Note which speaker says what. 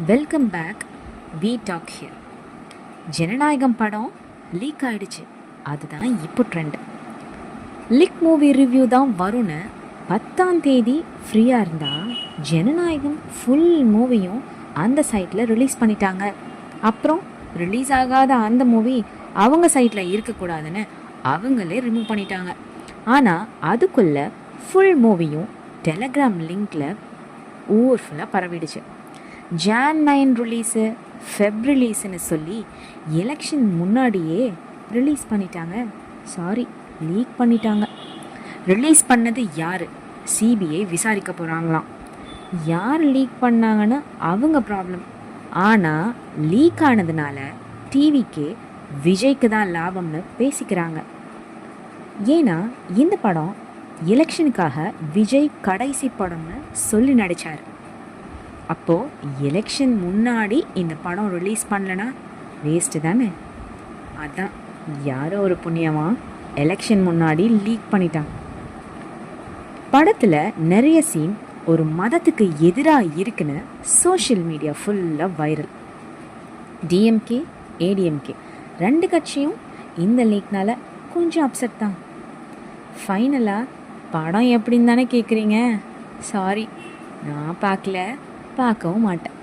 Speaker 1: Welcome back. We talk here. Jananayagam படம் league ஆயிடுச்சு. அதுதான் இப்போ ட்ரெண்ட். லீக் மூவி ரிவ்யூ தான் வரும்னு 10ஆம் தேதி ஃப்ரீயாக இருந்தால் ஜனநாயகம் ஃபுல் மூவியும் அந்த சைட்டில் ரிலீஸ் பண்ணிட்டாங்க. அப்புறம் ரிலீஸ் ஆகாத அந்த மூவி அவங்க சைட்டில் இருக்கக்கூடாதுன்னு அவங்களே ரிமூவ் பண்ணிட்டாங்க. ஆனால் அதுக்குள்ளே ஃபுல் மூவியும் டெலகிராம் லிங்கில் ஊர் ஃபுல்லாக பரவிடுச்சு. ஜான் 9 ரிலீஸு, ஃபெப் ரிலீஸுன்னு சொல்லி எலெக்ஷன் முன்னாடியே ரிலீஸ் பண்ணிட்டாங்க. லீக் பண்ணிட்டாங்க. ரிலீஸ் பண்ணது யார்? சிபிஐ விசாரிக்க போகிறாங்களாம். யார் லீக் பண்ணாங்கன்னு அவங்க ப்ராப்ளம். ஆனால் லீக் ஆனதுனால டிவிக்கே விஜய்க்கு தான் லாபம்னு பேசிக்கிறாங்க. ஏன்னா இந்த படம் எலெக்ஷனுக்காக விஜய் கடைசி படம்னு சொல்லி நடித்தார். அப்போது எலெக்ஷன் முன்னாடி இந்த படம் ரிலீஸ் பண்ணலன்னா வேஸ்ட்டு தானே. அதான் யாரோ ஒரு புண்ணியமாக எலெக்ஷன் முன்னாடி லீக் பண்ணிட்டாங்க. படத்தில் நிறைய சீன் ஒரு மதத்துக்கு எதிராக இருக்குன்னு சோஷியல் மீடியா ஃபுல்லாக வைரல். டிஎம்கே, ஏடிஎம்கே 2 கட்சியும் இந்த லீக்னால் கொஞ்சம் அப்செட் தான். ஃபைனலாக படம் எப்படின்னு தானே கேட்குறீங்க. நான் பார்க்கவும் மாட்டேன்.